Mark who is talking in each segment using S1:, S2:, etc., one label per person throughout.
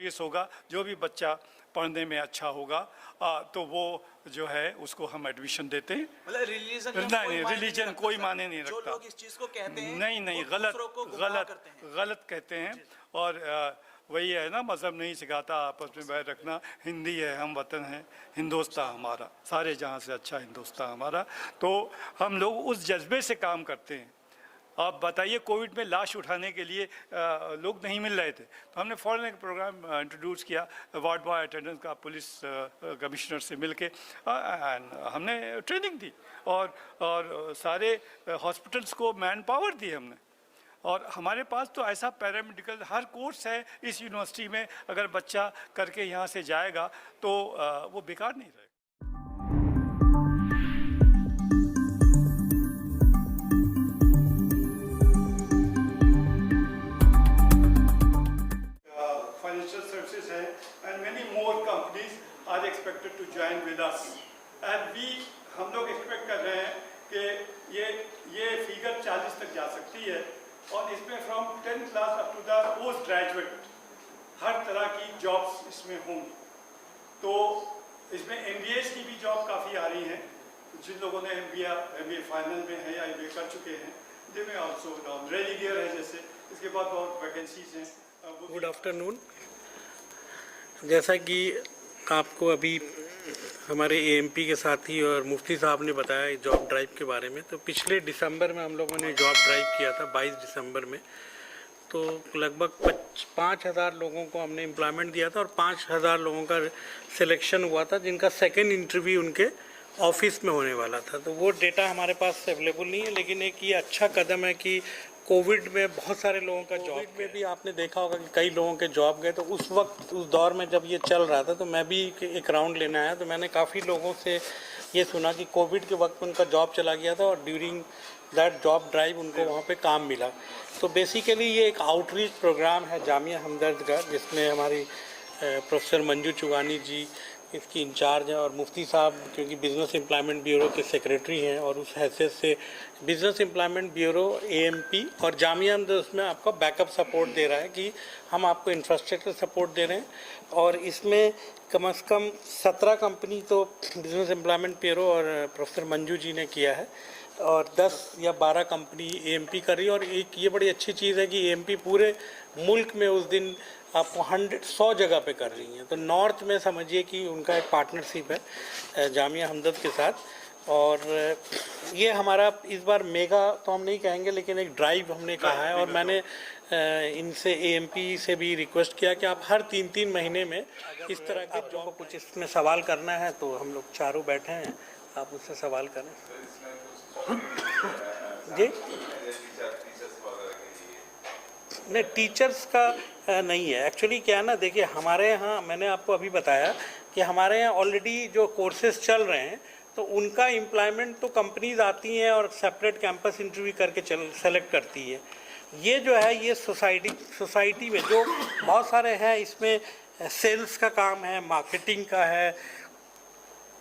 S1: Service होगा, जो भी बच्चा पढ़ने में अच्छा होगा तो वो जो है उसको हम एडमिशन देते हैं।
S2: मतलब रिलीजन
S1: नहीं, रिलीजन कोई मायने नहीं
S2: जो
S1: रखता।
S2: लोग इस चीज को कहते हैं
S1: नहीं,
S2: वो
S1: गलत
S2: दूसरों को गुमराह करते हैं।
S1: गलत कहते हैं। और वही है ना, मज़हब नहीं सिखाता आपस में बैर रखना। हिंदी है, हम वतन है, हिंदुस्तान हमारा, सारे जहाँ से अच्छा हिंदुस्तान हमारा। तो हम लोग उस जज्बे से काम करते हैं। आप बताइए, कोविड में लाश उठाने के लिए लोग नहीं मिल रहे थे, तो हमने फ़ौरन एक प्रोग्राम इंट्रोड्यूस किया वार्ड बॉय अटेंडेंस का, पुलिस कमिश्नर से मिलके हमने ट्रेनिंग दी और सारे हॉस्पिटल्स को मैन पावर दी हमने। और हमारे पास तो ऐसा पैरामेडिकल हर कोर्स है इस यूनिवर्सिटी में, अगर बच्चा करके यहाँ से जाएगा तो वो बेकार नहीं रहेगा। Financial services है and many more companies are expected to join with us and हम लोग एक्सपेक्ट कर रहे हैं कि ये फिगर 40 तक जा सकती है और इसमें from 10th class up to the post graduate हर तरह की जॉब्स इसमें होंगी। तो इसमें MBAs की भी जॉब काफ़ी आ रही हैं। जिन लोगों ने MBA फाइनल में है या MBA कर चुके हैं, जिनमें ऑल्सो रेली गियर है जैसे, इसके बाद बहुत वैकेंसीज हैं।
S3: Good afternoon. जैसा कि आपको अभी हमारे AMP के साथी और मुफ्ती साहब ने बताया जॉब ड्राइव के बारे में, तो पिछले दिसंबर में हम लोगों ने जॉब ड्राइव किया था 22 दिसंबर में। तो लगभग 5,000 लोगों को हमने एम्प्लॉयमेंट दिया था और 5,000 लोगों का सिलेक्शन हुआ था, जिनका सेकेंड इंटरव्यू उनके ऑफिस में होने वाला था। तो वो डेटा हमारे पास अवेलेबल नहीं है, लेकिन एक ये अच्छा कदम है कि कोविड में बहुत सारे लोगों का जॉब में भी आपने देखा होगा कि कई लोगों के जॉब गए। तो उस वक्त, उस दौर में जब ये चल रहा था, तो मैं भी एक राउंड लेने आया, तो मैंने काफ़ी लोगों से ये सुना कि कोविड के वक्त उनका जॉब चला गया था और ड्यूरिंग दैट जॉब ड्राइव उनको वहाँ पे काम मिला। तो बेसिकली ये एक आउटरीच प्रोग्राम है जामिया हमदर्द का, जिसमें हमारी प्रोफेसर मंजू चुगानी जी इसकी इंचार्ज हैं और मुफ्ती साहब क्योंकि बिज़नेस एम्प्लॉयमेंट ब्यूरो के सेक्रेटरी हैं, और उस हैसियत से बिज़नेस एम्प्लॉयमेंट ब्यूरो AMP और जामिया हमदर्द उसमें आपका बैकअप सपोर्ट दे रहा है कि हम आपको इंफ्रास्ट्रक्चर सपोर्ट दे रहे हैं। और इसमें कम से कम 17 कंपनी तो बिज़नेस एम्प्लॉयमेंट ब्यूरो और प्रोफेसर मंजू जी ने किया है और 10 या 12 कंपनी AMP कर रही है। और एक ये बड़ी अच्छी चीज़ है कि AMP पूरे मुल्क में उस दिन आपको 100 जगह पे कर रही हैं। तो नॉर्थ में समझिए कि उनका एक पार्टनरशिप है जामिया हमदर्द के साथ। और ये हमारा इस बार मेगा तो हम नहीं कहेंगे, लेकिन एक ड्राइव हमने कहा है। और मैंने इनसे AMP से भी रिक्वेस्ट किया कि आप हर 3-3 महीने में इस तरह के जो कुछ इसमें सवाल करना है, तो हम लोग चारों बैठे हैं, आप उससे सवाल करें जी। नहीं, टीचर्स का नहीं है एक्चुअली। क्या है ना, देखिए हमारे यहाँ, मैंने आपको अभी बताया कि हमारे यहाँ ऑलरेडी जो कोर्सेज चल रहे हैं, तो उनका एम्प्लॉयमेंट तो कंपनीज आती हैं और सेपरेट कैंपस इंटरव्यू करके सेलेक्ट करती है। ये जो है ये सोसाइटी में जो बहुत सारे हैं, इसमें सेल्स का काम है, मार्केटिंग का है।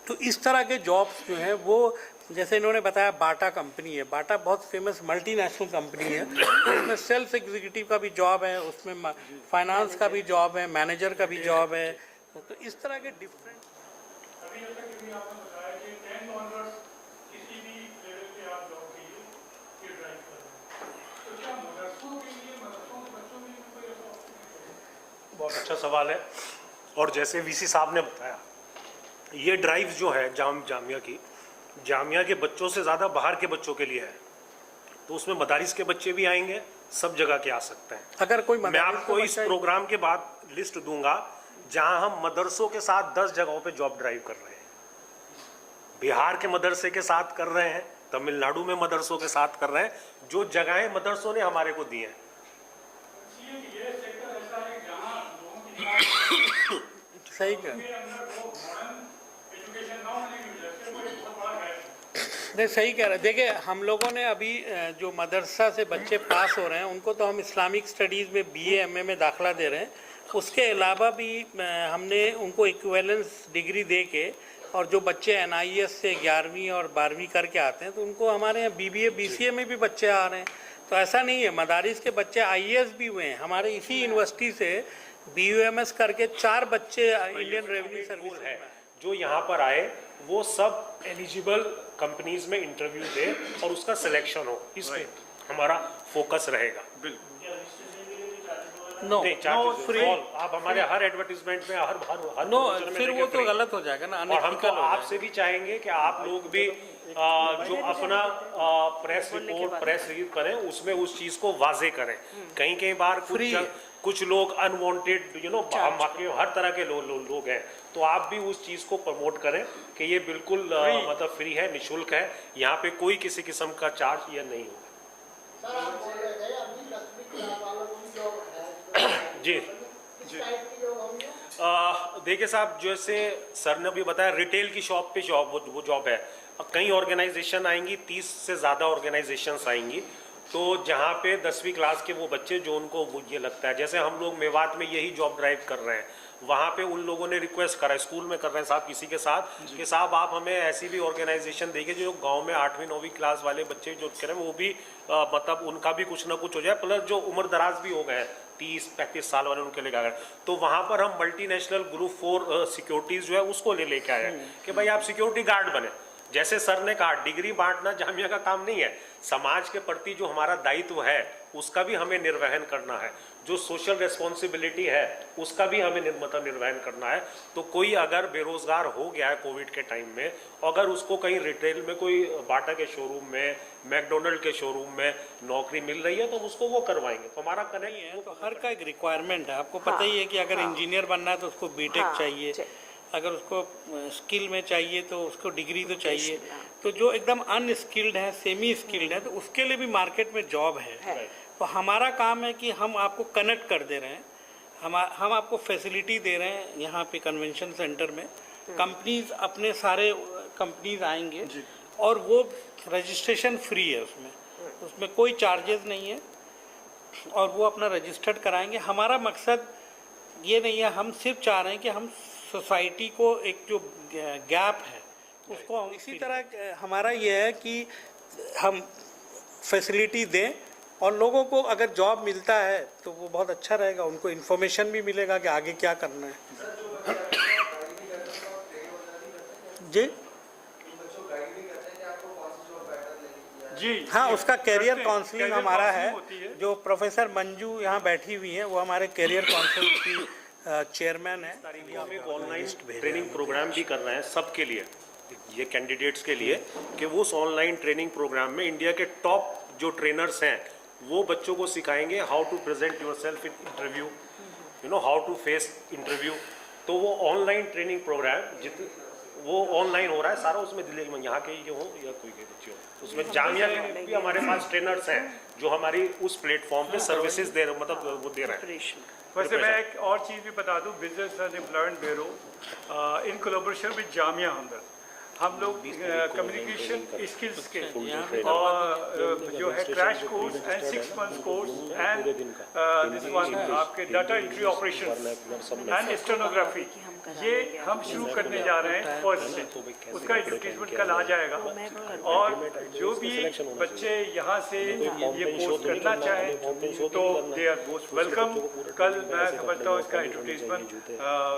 S3: तो इस तरह के जॉब्स जो हैं वो, जैसे इन्होंने बताया बाटा कंपनी है, बाटा बहुत फेमस मल्टीनेशनल कंपनी है, उसमें सेल्स एग्जीक्यूटिव का भी जॉब है, उसमें फाइनेंस का भी जॉब है, मैनेजर का भी जॉब है। तो इस तरह के डिफरेंट
S4: बहुत अच्छा सवाल है। और जैसे VC साहब ने बताया, ये ड्राइव जो है जामिया के बच्चों से ज़्यादा बाहर के बच्चों के लिए है। तो उसमें मदारिस के बच्चे भी आएंगे, सब जगह के आ सकते हैं।
S3: अगर कोई
S4: मैं आपको इस प्रोग्राम के बाद लिस्ट दूंगा जहां हम मदरसों के साथ 10 जगहों पे जॉब ड्राइव कर रहे हैं। बिहार के मदरसे के साथ कर रहे हैं, तमिलनाडु में मदरसों के साथ कर रहे हैं, जो जगहें मदरसों ने हमारे को दी हैं।
S3: सही कह नहीं, सही कह रहे। देखिए हम लोगों ने अभी जो मदरसा से बच्चे पास हो रहे हैं, उनको तो हम इस्लामिक स्टडीज़ में BA MA में दाखिला दे रहे हैं। उसके अलावा भी हमने उनको इक्विवेलेंस डिग्री दे के, और जो बच्चे NIES से 11वीं और 12वीं करके आते हैं, तो उनको हमारे यहाँ BBA BCA में भी बच्चे आ रहे हैं। तो ऐसा नहीं है, मदारिस के बच्चे IAS भी हुए हैं। हमारे इसी यूनिवर्सिटी से BUMS करके 4 बच्चे इंडियन रेवेन्यू सर्विस
S4: है जो यहाँ पर आए वो सब एलिजिबल कंपनीज में इंटरव्यू दे और उसका सिलेक्शन हो, इसमें हमारा फोकस रहेगा।
S3: नो
S4: नहीं, charges
S3: फ्री
S4: all, आप हमारे हर एडवर्टीजमेंट में हर
S3: नो,
S4: promotion में
S3: फिर
S4: देंगे
S3: वो तो
S4: free।
S3: गलत हो जाएगा ना,
S4: और हम तो
S3: अनएथिकल हो जाएगा।
S4: आपसे भी चाहेंगे कि आप लोग भी जो अपना प्रेस रिपोर्ट प्रेस रिलीज करें उसमें उस चीज को वाजे करें। कहीं कहीं बार कुछ लोग अनवांटेड हम हर तरह के लोग हैं, तो आप भी उस चीज को प्रमोट करें कि ये बिल्कुल मतलब फ्री है, निशुल्क है, यहाँ पे कोई किसी किस्म का चार्ज ये नहीं होगा। जी देखिए साहब, जैसे सर ने भी बताया रिटेल की शॉप पे वो जॉब है। कई ऑर्गेनाइजेशन आएंगी, 30 से ज़्यादा ऑर्गेनाइजेशंस आएंगी, तो जहाँ पे 10वीं क्लास के वो बच्चे जो उनको वो ये लगता है, जैसे हम लोग मेवात में यही जॉब ड्राइव कर रहे हैं, वहाँ पे उन लोगों ने रिक्वेस्ट करा है, स्कूल में कर रहे हैं साहब किसी के साथ कि साहब आप हमें ऐसी भी ऑर्गेनाइजेशन देंगे जो गांव में 8वीं 9वीं क्लास वाले बच्चे जो कह रहे हैं वो भी मतलब उनका भी कुछ ना कुछ हो जाए, प्लस जो उम्र दराज भी हो गए हैं 30-35 साल वाले उनके लेकर गए, तो वहाँ पर हम मल्टीनेशनल ग्रुप 4 सिक्योरिटीज़ जो है उसको लेके आए हैं कि भाई आप सिक्योरिटी गार्ड बने। जैसे सर ने कहा डिग्री बांटना जामिया का काम नहीं है, समाज के प्रति जो हमारा दायित्व है उसका भी हमें निर्वहन करना है, जो सोशल रिस्पॉन्सिबिलिटी है उसका भी हमें निर्वहन करना है। तो कोई अगर बेरोजगार हो गया है कोविड के टाइम में, अगर उसको कहीं रिटेल में कोई बाटा के शोरूम में, मैकडोनल्ड के शोरूम में नौकरी मिल रही है तो उसको वो करवाएंगे। तो हमारा कनेक्ट
S3: है, तो हर का एक रिक्वायरमेंट है, आपको पता ही है कि अगर इंजीनियर बनना है तो उसको बीटेक चाहिए, अगर उसको स्किल में चाहिए तो उसको डिग्री तो चाहिए, तो जो एकदम अनस्किल्ड है, सेमी स्किल्ड है, तो उसके लिए भी मार्केट में जॉब है। तो हमारा काम है कि हम आपको कनेक्ट कर दे रहे हैं, हम आपको फैसिलिटी दे रहे हैं। यहाँ पे कन्वेंशन सेंटर में कंपनीज अपने सारे कंपनीज आएंगे और वो रजिस्ट्रेशन फ्री है, उसमें कोई चार्जेस नहीं है और वो अपना रजिस्टर्ड कराएंगे। हमारा मकसद ये नहीं है, हम सिर्फ चाह रहे हैं कि हम सोसाइटी को एक जो गैप है उसको, इसी तरह हमारा ये है कि हम फैसिलिटी दें और लोगों को अगर जॉब मिलता है तो वो बहुत अच्छा रहेगा, उनको इन्फॉर्मेशन भी मिलेगा कि आगे क्या करना है। जी
S1: जी
S3: हाँ, उसका कैरियर काउंसलिंग
S1: कैरियर
S3: हमारा
S1: काउंसलिंग
S3: है, जो प्रोफेसर मंजू यहाँ बैठी हुई हैं वो हमारे कैरियर काउंसिल की चेयरमैन है।
S4: हम एक ऑनलाइन ट्रेनिंग प्रोग्राम भी कर रहे हैं सबके लिए, ये कैंडिडेट्स के लिए, कि वो उस ऑनलाइन ट्रेनिंग प्रोग्राम में इंडिया के टॉप जो ट्रेनर्स हैं वो बच्चों को सिखाएंगे how to present yourself in interview, how to face interview. तो वो ऑनलाइन ट्रेनिंग प्रोग्राम वो ऑनलाइन हो रहा है सारा, उसमें दिल्ली में यहाँ के ही हो या कोई के बच्चे हो, उसमें जामिया के भी हमारे पास ट्रेनर्स हैं जो हमारी उस प्लेटफॉर्म पे सर्विसेज दे रहे, मतलब वो दे रहे हैं।
S1: वैसे मैं एक और चीज़ भी बता दूं, business and employment bureau in collaboration with Jamia Hamdard हम लोग कम्युनिकेशन स्किल्स के और जो है crash course and 6 months course and this one आपके data entry operation and stenography, ये हम शुरू करने जा रहे हैं फर्स्ट से, उसका एडवर्टीजमेंट कल आ जाएगा। और जो भी बच्चे यहाँ से ये कोर्स करना चाहें तो दे आर मोस्ट वेलकम। कल मैं समझता हूँ इसका एडवर्टीजमेंट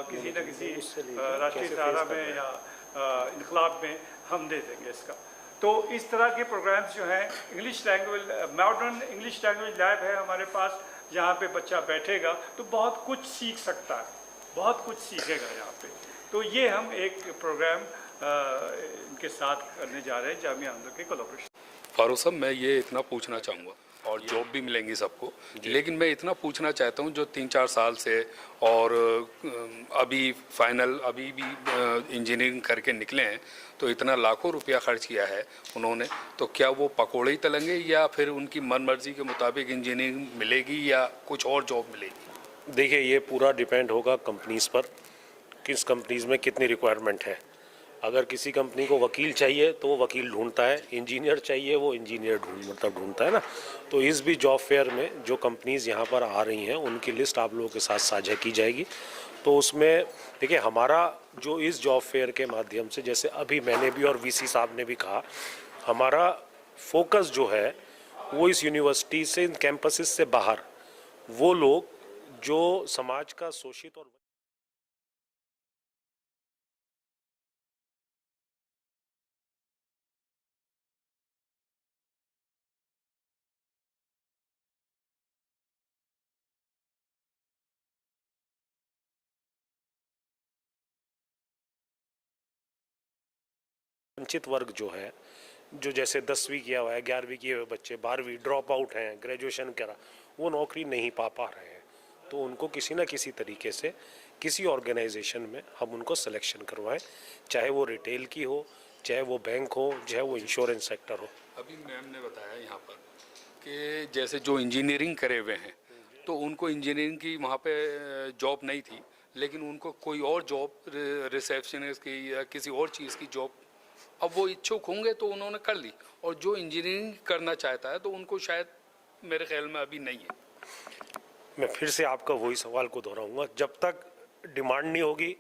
S1: किसी न किसी राष्ट्रीय सहारा में या इनकलाब में हम दे देंगे इसका। तो इस तरह के प्रोग्राम्स जो हैं, English language modern English language lab है हमारे पास, जहाँ पे बच्चा बैठेगा तो बहुत कुछ सीख सकता है, बहुत कुछ सीखेगा यहाँ पे। तो ये हम एक प्रोग्राम इनके साथ करने जा रहे हैं जामिया हमदर्द के कोलैबोरेशन।
S5: फारूक साहब, मैं ये इतना पूछना चाहूँगा, और जॉब भी मिलेंगी सबको, लेकिन मैं इतना पूछना चाहता हूँ जो 3-4 साल से और अभी फाइनल अभी भी इंजीनियरिंग करके निकले हैं, तो इतना लाखों रुपया खर्च किया है उन्होंने, तो क्या वो पकौड़े ही तलेंगे या फिर उनकी मन मर्जी के मुताबिक इंजीनियरिंग मिलेगी या कुछ और जॉब मिलेगी?
S4: देखिए, ये पूरा डिपेंड होगा कंपनीज़ पर, किस कंपनीज़ में कितनी रिक्वायरमेंट है। अगर किसी कंपनी को वकील चाहिए तो वो वकील ढूंढता है, इंजीनियर चाहिए वो इंजीनियर ढूंढता है ना। तो इस भी जॉब फेयर में जो कंपनीज़ यहाँ पर आ रही हैं उनकी लिस्ट आप लोगों के साथ साझा की जाएगी। तो उसमें देखिए, हमारा जो इस जॉब फेयर के माध्यम से, जैसे अभी मैंने भी और वीसी साहब ने भी कहा, हमारा फोकस जो है वो इस यूनिवर्सिटी से, इन कैंपसेस से बाहर वो लोग जो समाज का शोषित और वंचित वर्ग जो है, जो जैसे 10वीं किया हुआ है, 11वीं किए हुए बच्चे, 12वीं ड्रॉप आउट हैं, ग्रेजुएशन करा, वो नौकरी नहीं पा रहे हैं, तो उनको किसी न किसी तरीके से किसी ऑर्गेनाइजेशन में हम उनको सिलेक्शन करवाएं, चाहे वो रिटेल की हो, चाहे वो बैंक हो, चाहे वो इंश्योरेंस सेक्टर हो।
S5: अभी मैम ने बताया यहाँ पर कि जैसे जो इंजीनियरिंग करे हुए हैं तो उनको इंजीनियरिंग की वहाँ पे जॉब नहीं थी, लेकिन उनको कोई और जॉब रिसेप्शनिस्ट की या किसी और चीज़ की जॉब अब वो इच्छुक होंगे तो उन्होंने कर ली, और जो इंजीनियरिंग करना चाहता है तो उनको शायद मेरे ख्याल में अभी नहीं है।
S4: मैं फिर से आपका वही सवाल को दोहराऊंगा, जब तक डिमांड नहीं होगी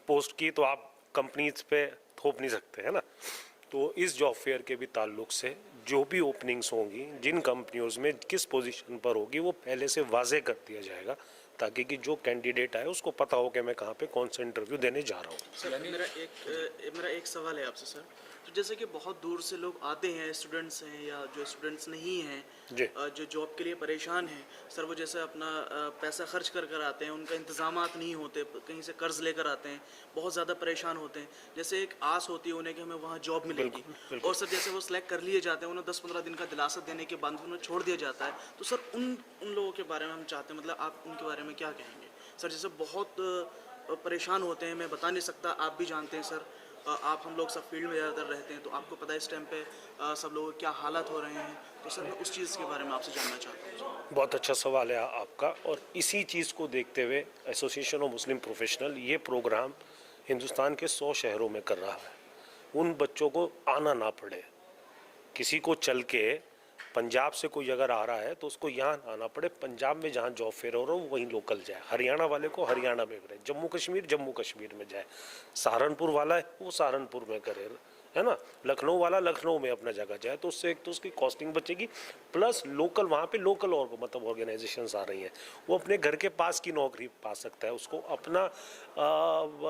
S4: पोस्ट की तो आप कंपनीज पे थोप नहीं सकते, है ना। तो इस जॉब फेयर के भी ताल्लुक से जो भी ओपनिंग्स होंगी, जिन कंपनियों में किस पोजीशन पर होगी, वो पहले से वाजे कर दिया जाएगा, ताकि कि जो कैंडिडेट आए उसको पता हो कि मैं कहाँ पे कौन सा इंटरव्यू देने जा रहा हूँ।
S2: सर मेरा एक सवाल है आपसे सर। तो जैसे कि बहुत दूर से लोग आते हैं, स्टूडेंट्स हैं या जो स्टूडेंट्स नहीं हैं, जो जॉब के लिए परेशान हैं सर, वो जैसे अपना पैसा खर्च कर कर आते हैं, उनका इंतजामात नहीं होते, कहीं से कर्ज लेकर आते हैं, बहुत ज़्यादा परेशान होते हैं। जैसे एक आस होती है उन्हें कि हमें वहाँ जॉब मिलेगी, और सर जैसे वो सिलेक्ट कर लिए जाते हैं, उन्हें 10-15 दिन का दिलासा देने के बाद उन्हें छोड़ दिया जाता है। तो सर उन लोगों के बारे में हम चाहते हैं, मतलब आप उनके बारे में क्या कहेंगे सर? जैसे बहुत परेशान होते हैं, मैं बता नहीं सकता, आप भी जानते हैं सर, आप हम लोग सब फील्ड में ज़्यादातर रहते हैं, तो आपको पता है इस टाइम पे सब लोगों के क्या हालात हो रहे हैं। तो सर मैं उस चीज़ के बारे में आपसे जानना चाहता हूँ।
S4: बहुत अच्छा सवाल है आपका, और इसी चीज़ को देखते हुए एसोसिएशन ऑफ मुस्लिम प्रोफेशनल ये प्रोग्राम हिंदुस्तान के 100 शहरों में कर रहा है। उन बच्चों को आना ना पड़े, किसी को चल के पंजाब से कोई अगर आ रहा है तो उसको यहाँ आना पड़े, पंजाब में जहाँ जॉब फेयर हो रहा हो वहीं लोकल जाए, हरियाणा वाले को हरियाणा में करे, जम्मू कश्मीर में जाए, सहारनपुर वाला है वो सहारनपुर में करे, है ना, लखनऊ वाला लखनऊ में अपना जगह जाए, तो उससे एक तो उसकी कॉस्टिंग बचेगी, प्लस लोकल वहाँ पे लोकल और मतलब ऑर्गेनाइजेशंस आ रही हैं, वो अपने घर के पास की नौकरी पा सकता है, उसको अपना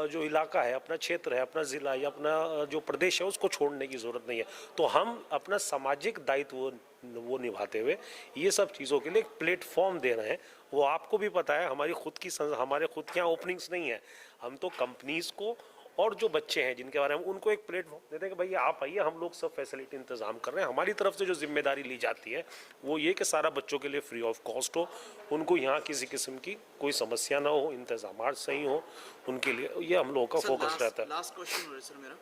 S4: जो इलाका है, अपना क्षेत्र है, अपना ज़िला या अपना जो प्रदेश है उसको छोड़ने की ज़रूरत नहीं है। तो हम अपना सामाजिक दायित्व वो निभाते हुए ये सब चीज़ों के लिए एक प्लेटफॉर्म दे रहे हैं। वो आपको भी पता है, हमारे खुद के यहाँ ओपनिंग्स नहीं है, हम तो कंपनीज़ को और जो बच्चे हैं जिनके बारे में उनको एक प्लेटफॉर्म देते हैं कि भैया आप आइए, हम लोग सब फैसिलिटी इंतजाम कर रहे हैं। हमारी तरफ से जो जिम्मेदारी ली जाती है वो ये कि सारा बच्चों के लिए फ्री ऑफ कॉस्ट हो, उनको यहाँ किसी किस्म की कोई समस्या ना हो, इंतजाम सही हो उनके लिए, ये हम लोगों का फोकस रहता है।
S2: लास्ट क्वेश्चन हो रहा है सर मेरा।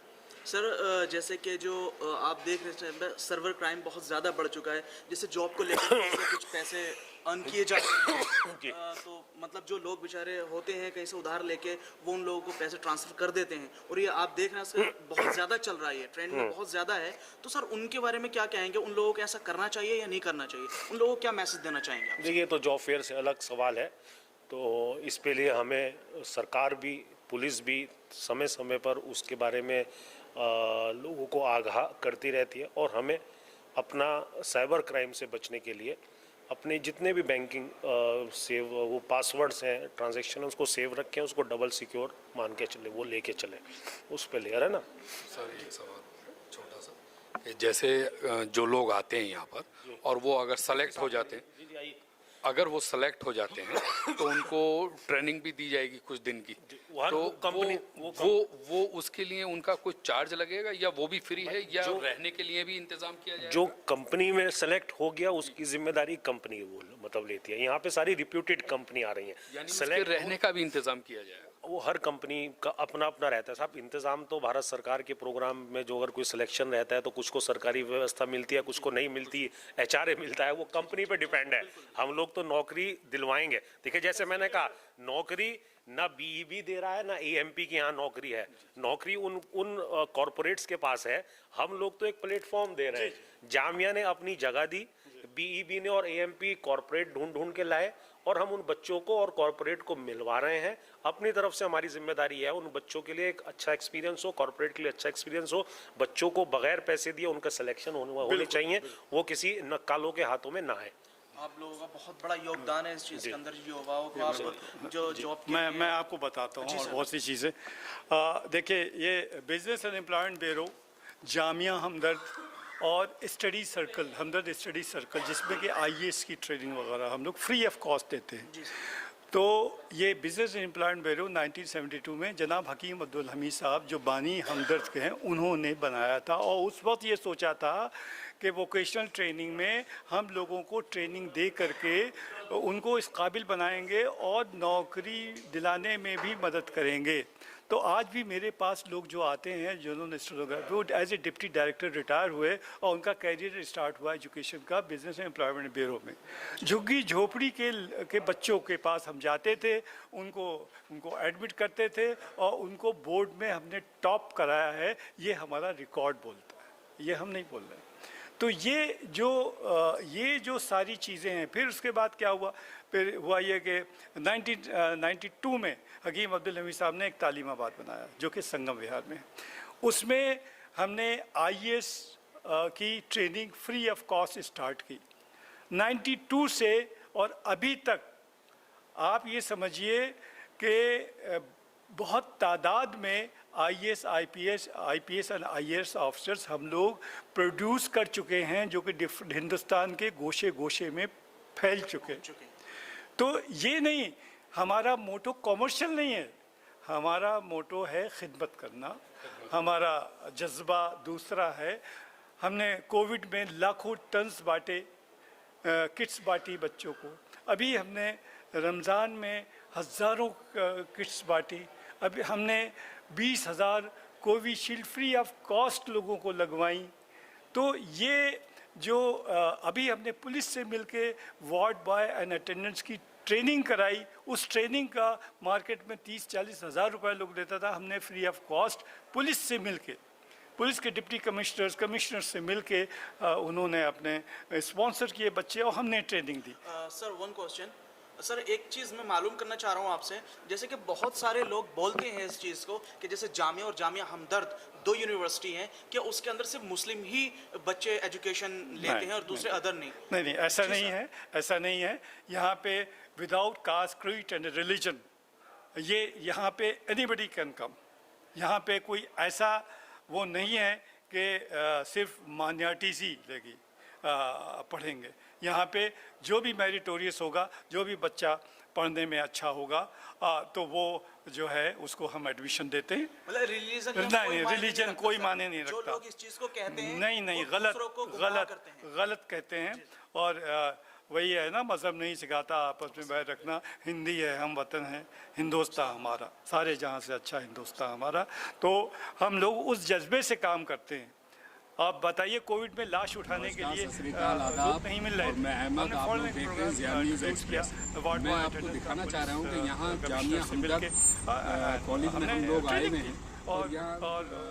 S2: सर जैसे कि जो आप देख रहे हैं सर्वर क्राइम बहुत ज़्यादा बढ़ चुका है, जैसे जॉब को लेकर कुछ पैसे अर्न किए जाते हैं, तो मतलब जो लोग बेचारे होते हैं कहीं से उधार लेके वो उन लोगों को पैसे ट्रांसफ़र कर देते हैं, और ये आप देख रहे हैं सर बहुत ज़्यादा चल रहा है, ये ट्रेंड में बहुत ज़्यादा है। तो सर उनके बारे में क्या कहेंगे, उन लोगों को ऐसा करना चाहिए या नहीं करना चाहिए, उन लोगों को क्या मैसेज देना चाहेंगे आप?
S4: देखिए, तो जॉब फेयर से अलग सवाल है, तो इस पे लिए हमें सरकार भी, पुलिस भी समय समय पर उसके बारे में लोगों को आगाह करती रहती है, और हमें अपना साइबर क्राइम से बचने के लिए अपने जितने भी बैंकिंग सेव वो पासवर्ड्स हैं, ट्रांजैक्शन उसको सेव रखें, उसको डबल सिक्योर मान के चले, वो लेके चले, उस पे लेयर है ना।
S5: सर एक सवाल छोटा सा, कि जैसे जो लोग आते हैं यहाँ पर और वो अगर सेलेक्ट हो जाते हैं, अगर वो सेलेक्ट हो जाते हैं तो उनको ट्रेनिंग भी दी जाएगी कुछ दिन की, तो वो उसके लिए उनका कुछ चार्ज लगेगा या वो भी फ्री है, या रहने के लिए भी इंतजाम किया जाएगा?
S4: जो कंपनी में सेलेक्ट हो गया उसकी जिम्मेदारी कंपनी वो मतलब लेती है। यहाँ पे सारी रिप्यूटेड कंपनी आ रही है,
S5: सेलेक्ट रहने का भी इंतजाम किया जाएगा?
S4: वो हर कंपनी का अपना अपना रहता है साहब। इंतजाम तो भारत सरकार के प्रोग्राम में जो अगर कोई सिलेक्शन रहता है तो कुछ को सरकारी व्यवस्था मिलती है, कुछ को नहीं मिलती, एचआरए मिलता है, वो कंपनी पे डिपेंड है। हम लोग तो नौकरी दिलवाएंगे। देखिए, जैसे मैंने कहा, नौकरी ना बीईबी दे रहा है ना एएमपी की यहाँ नौकरी है, नौकरी उन कॉरपोरेट्स के पास है। हम लोग तो एक प्लेटफॉर्म दे रहे हैं। जामिया ने अपनी जगह दी, बीईबी ने और एएमपी कॉरपोरेट ढूंढ के लाए, और हम उन बच्चों को और कॉरपोरेट को मिलवा रहे हैं। अपनी तरफ से हमारी जिम्मेदारी है उन बच्चों के लिए एक अच्छा एक्सपीरियंस हो, कॉरपोरेट के लिए अच्छा एक्सपीरियंस हो, बच्चों को बगैर पैसे दिए उनका सिलेक्शन होने चाहिए, वो किसी नक्कालों के हाथों में ना आए।
S2: आप लोगों का बहुत बड़ा योगदान है इस चीज़ के अंदर, युवाओं को आप जो जॉब
S1: मैं आपको बताता हूँ और बहुत सी चीज़ें। देखिए, ये business and employment bureau, Jamia Hamdard और study circle, Hamdard study circle, जिसमें कि IAS की ट्रेनिंग वगैरह हम लोग फ्री ऑफ कॉस्ट देते हैं। तो ये बिजनेस एंड एम्प्लॉयमेंट ब्यूरो 1972 में जनाब हकीम अब्दुल हमीद साहब, जो बानी हमदर्द के हैं, उन्होंने बनाया था। और उस वक्त ये सोचा था कि वोकेशनल ट्रेनिंग में हम लोगों को ट्रेनिंग दे करके उनको इस काबिल बनाएंगे और नौकरी दिलाने में भी मदद करेंगे। तो आज भी मेरे पास लोग जो आते हैं, जिन्होंने वो as a deputy director retire हुए और उनका कैरियर स्टार्ट हुआ एजुकेशन का बिजनेस एंड एम्प्लॉयमेंट ब्यूरो में। झुग्गी झोपड़ी के बच्चों के पास हम जाते थे, उनको एडमिट करते थे और उनको बोर्ड में हमने टॉप कराया है, ये हमारा रिकॉर्ड बोलता है, ये हम नहीं बोल रहे हैं। तो ये जो सारी चीज़ें हैं। फिर उसके बाद क्या हुआ? फिर हुआ ये कि 1992 में हकीम अब्दुल हमीद साहब ने एक तालीमाबाद बनाया, जो कि संगम विहार में। उसमें हमने IAS की training free of cost start की 92 से, और अभी तक आप ये समझिए कि बहुत तादाद में IAS, IPS और IAS ऑफिसर्स हम लोग प्रोड्यूस कर चुके हैं, जो कि हिंदुस्तान के गोशे गोशे में फैल चुके हैं। तो ये नहीं, हमारा मोटो कॉमर्शियल नहीं है, हमारा मोटो है खिदमत करना, हमारा जज्बा दूसरा है। हमने कोविड में लाखों टन्स बांटे, किट्स बांटी बच्चों को। अभी हमने रमज़ान में हज़ारों किट्स बांटी। अभी हमने 20,000 कोविशील्ड फ्री ऑफ कॉस्ट लोगों को लगवाई। तो ये जो अभी हमने पुलिस से मिलके वार्ड बॉय एंड अटेंडेंट्स की ट्रेनिंग कराई, उस ट्रेनिंग का मार्केट में 30-40 हज़ार रुपये लोग देता था, हमने फ्री ऑफ कॉस्ट पुलिस से मिलके, पुलिस के डिप्टी कमिश्नर से मिलके उन्होंने अपने स्पॉन्सर किए बच्चे और हमने ट्रेनिंग दी।
S2: सर, वन क्वेश्चन सर, एक चीज़ मैं मालूम करना चाह रहा हूँ आपसे, जैसे कि बहुत सारे लोग बोलते हैं इस चीज़ को कि जैसे जामिया और जामिया हमदर्द 2 यूनिवर्सिटी हैं, कि उसके अंदर सिर्फ मुस्लिम ही बच्चे एजुकेशन लेते हैं और दूसरे अदर नहीं।
S1: नहीं, ऐसा नहीं है, ऐसा नहीं है। यहाँ पे without caste, creed and religion, ये यहाँ पे एनीबडी कैन कम। यहाँ पे कोई ऐसा वो नहीं है कि सिर्फ माइनॉरिटीज़ ही लेगी पढ़ेंगे। यहाँ पे जो भी मेरिटोरियस होगा, जो भी बच्चा पढ़ने में अच्छा होगा, तो वो जो है उसको हम एडमिशन देते हैं।
S2: मतलब
S1: रिलीजन कोई माने नहीं रखता।
S2: जो लोग इस चीज़ को कहते हैं,
S1: नहीं, गलत कहते हैं। और वही है ना, मज़हब नहीं सिखाता आपस में बैर रखना। हिंदी है, हम वतन है, हिंदुस्तान हमारा, सारे जहाँ से अच्छा हिंदुस्तान हमारा। तो हम लोग उस जज्बे से काम करते हैं। आप बताइए, कोविड में लाश उठाने के लिए लोग नहीं मिल रहे।
S6: मैं अहमद, आप लोग देख रहे हैं ज़िया न्यूज़ एक्सप्रेस। मैं आपको दिखाना चाह रहा हूँ कि यहाँ जामिया हमदर्द कॉलेज में हम लोग आए हुए हैं और यहाँ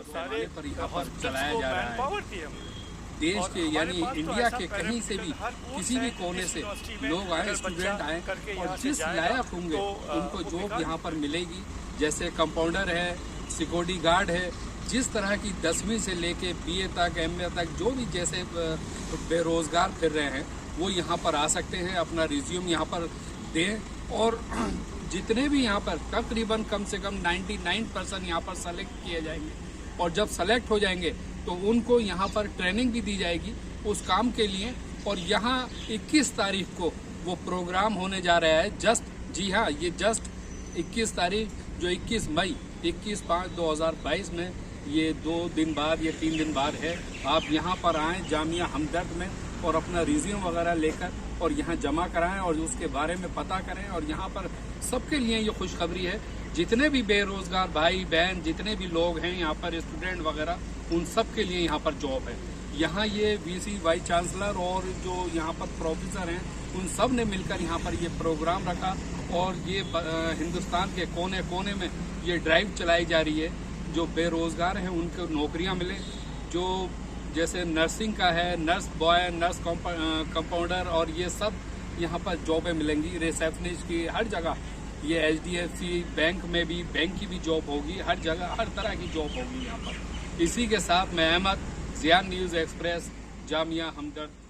S1: सारे
S6: पर यहाँ पर चलाया जा रहा है। देश के यानी इंडिया के कहीं से भी, किसी भी कोने से लोग आए, स्टूडेंट आए, और जिस लायक होंगे उनको जॉब यहाँ पर मिलेगी। जैसे कंपाउंडर है, सिक्योरिटी गार्ड है, जिस तरह की 10वीं से लेके BA तक, MA तक जो भी जैसे बेरोज़गार फिर रहे हैं, वो यहाँ पर आ सकते हैं, अपना रिज्यूम यहाँ पर दें। और जितने भी यहाँ पर तकरीबन कम से कम 99% यहाँ पर सेलेक्ट किए जाएंगे, और जब सेलेक्ट हो जाएंगे तो उनको यहाँ पर ट्रेनिंग भी दी जाएगी उस काम के लिए। और यहाँ 21 तारीख को वो प्रोग्राम होने जा रहा है। जी हाँ, ये जस्ट 21 तारीख, जो 21 मई 21/5/2022 में, ये 2 दिन बाद, ये 3 दिन बाद है। आप यहाँ पर आएँ जामिया हमदर्द में और अपना रिज्यूम वगैरह लेकर और यहाँ जमा कराएं और उसके बारे में पता करें। और यहाँ पर सबके लिए ये खुशखबरी है, जितने भी बेरोज़गार भाई बहन, जितने भी लोग हैं यहाँ पर, स्टूडेंट वगैरह, उन सब के लिए यहाँ पर जॉब है। यहाँ ये VC वाइस चांसलर और जो यहाँ पर प्रोफेसर हैं, उन सब ने मिलकर यहाँ पर ये प्रोग्राम रखा और ये हिंदुस्तान के कोने कोने में ये ड्राइव चलाई जा रही है। जो बेरोज़गार हैं उनको नौकरियाँ मिलें, जो जैसे नर्सिंग का है, नर्स बॉय, नर्स कंपाउंडर, और ये सब यहाँ पर जॉबें मिलेंगी। रिसेप्शनिस्ट की हर जगह, ये HDFC बैंक में भी, बैंक की भी जॉब होगी, हर जगह हर तरह की जॉब होगी यहाँ पर। इसी के साथ मैं अहमद, ज़िया न्यूज़ एक्सप्रेस, जामिया हमदर्द।